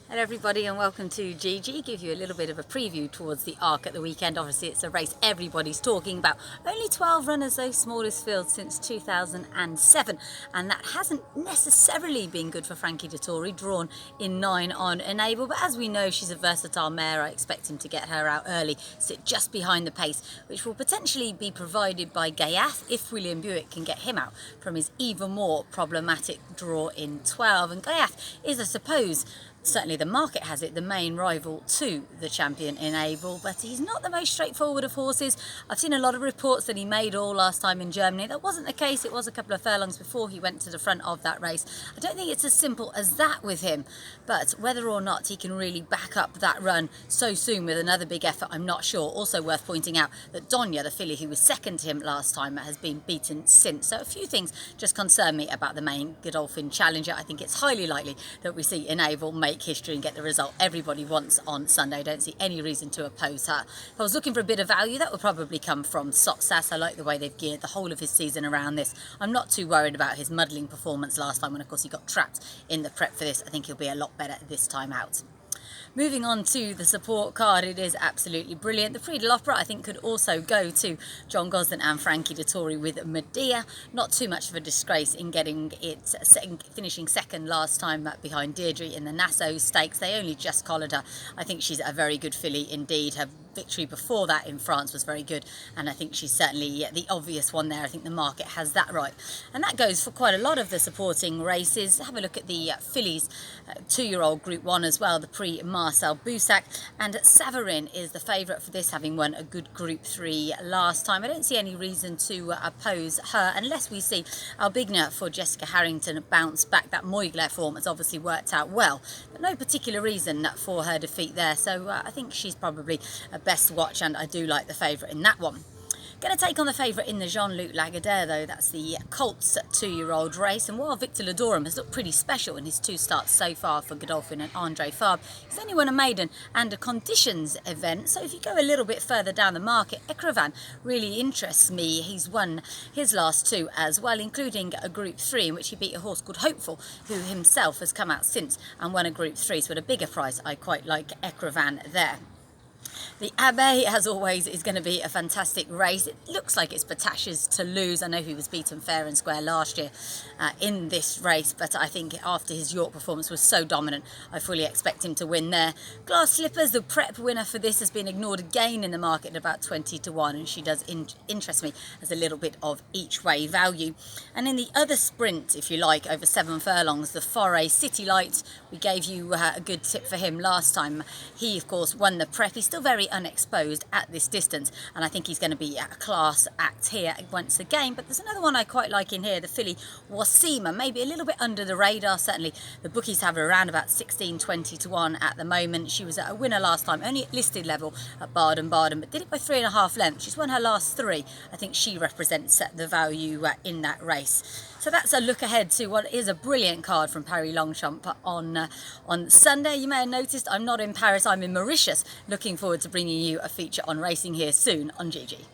Hello everybody and welcome to GG. Give you a little bit of a preview towards the Arc at the weekend. Obviously it's a race everybody's talking about. Only 12 runners though, smallest field since 2007, and that hasn't necessarily been good for Frankie Dettori, drawn in 9 on Enable, but as we know she's a versatile mare. I expect him to get her out early, sit just behind the pace, which will potentially be provided by Gaiath if William Buick can get him out from his even more problematic draw in 12. And Gaiath is, I suppose, certainly the market has it, the main rival to the champion Enable, but he's not the most straightforward of horses. I've seen a lot of reports that he made all last time in Germany. That wasn't the case. It was a couple of furlongs before he went to the front of that race. I don't think it's as simple as that with him, but whether or not he can really back up that run so soon with another big effort, I'm not sure. Also worth pointing out that Donya, the filly who was second to him last time, has been beaten since. So a few things just concern me about the main Godolphin challenger. I think it's highly likely that we see Enable make history and get the result everybody wants on Sunday. I don't see any reason to oppose her. If I was looking for a bit of value, that would probably come from Sotsas. I like the way they've geared the whole of his season around this. I'm not too worried about his muddling performance last time when of course he got trapped in the prep for this. I think he'll be a lot better this time out. Moving on to the support card, it is absolutely brilliant. The Prix de l'Opera I think could also go to John Gosden and Frankie Dettori with Medea. Not too much of a disgrace in getting it finishing second last time behind Deirdre in the Nassau Stakes. They only just collared her. I think she's a very good filly indeed. Her victory before that in France was very good, and I think she's certainly the obvious one there. I think the market has that right, and that goes for quite a lot of the supporting races. Have a look at the fillies, 2-year-old Group 1 as well, the Prix Marcel Boussac, and Savarin is the favourite for this, having won a good Group 3 last time. I don't see any reason to oppose her unless we see Albigna for Jessica Harrington bounce back. That Moigler form has obviously worked out well, but no particular reason for her defeat there, so I think she's probably a best watch, and I do like the favourite in that one. Going to take on the favourite in the Jean-Luc Lagardère though. That's the Colts 2-year-old race, and while Victor Ladorum has looked pretty special in his 2 starts so far for Godolphin and Andre Fabre, he's only won a maiden and a conditions event. So if you go a little bit further down the market, Ekravan really interests me. He's won his last 2 as well, including a Group 3 in which he beat a horse called Hopeful, who himself has come out since and won a Group 3. So at a bigger price, I quite like Ekravan there. The Abbey, as always, is going to be a fantastic race. It looks like it's Batash's to lose. I know he was beaten fair and square last year in this race, but I think after his York performance was so dominant, I fully expect him to win there. Glass Slippers, the prep winner for this, has been ignored again in the market at about 20 to 1, and she does interest me as a little bit of each way value. And in the other sprint, if you like, over 7 furlongs, the Foray City Light, we gave you a good tip for him last time. He, of course, won the prep. He's still very unexposed at this distance, and I think he's going to be a class act here once again. But there's another one I quite like in here, the filly Wasima, maybe a little bit under the radar. Certainly the bookies have her around about 16-20 to 1 at the moment. She was a winner last time, only at listed level at Baden-Baden, but did it by 3.5 lengths. She's won her last 3. I think she represents the value in that race. So that's a look ahead to what is a brilliant card from Paris Longchamp on Sunday. You may have noticed I'm not in Paris, I'm in Mauritius. Looking forward to bringing you a feature on racing here soon on GG.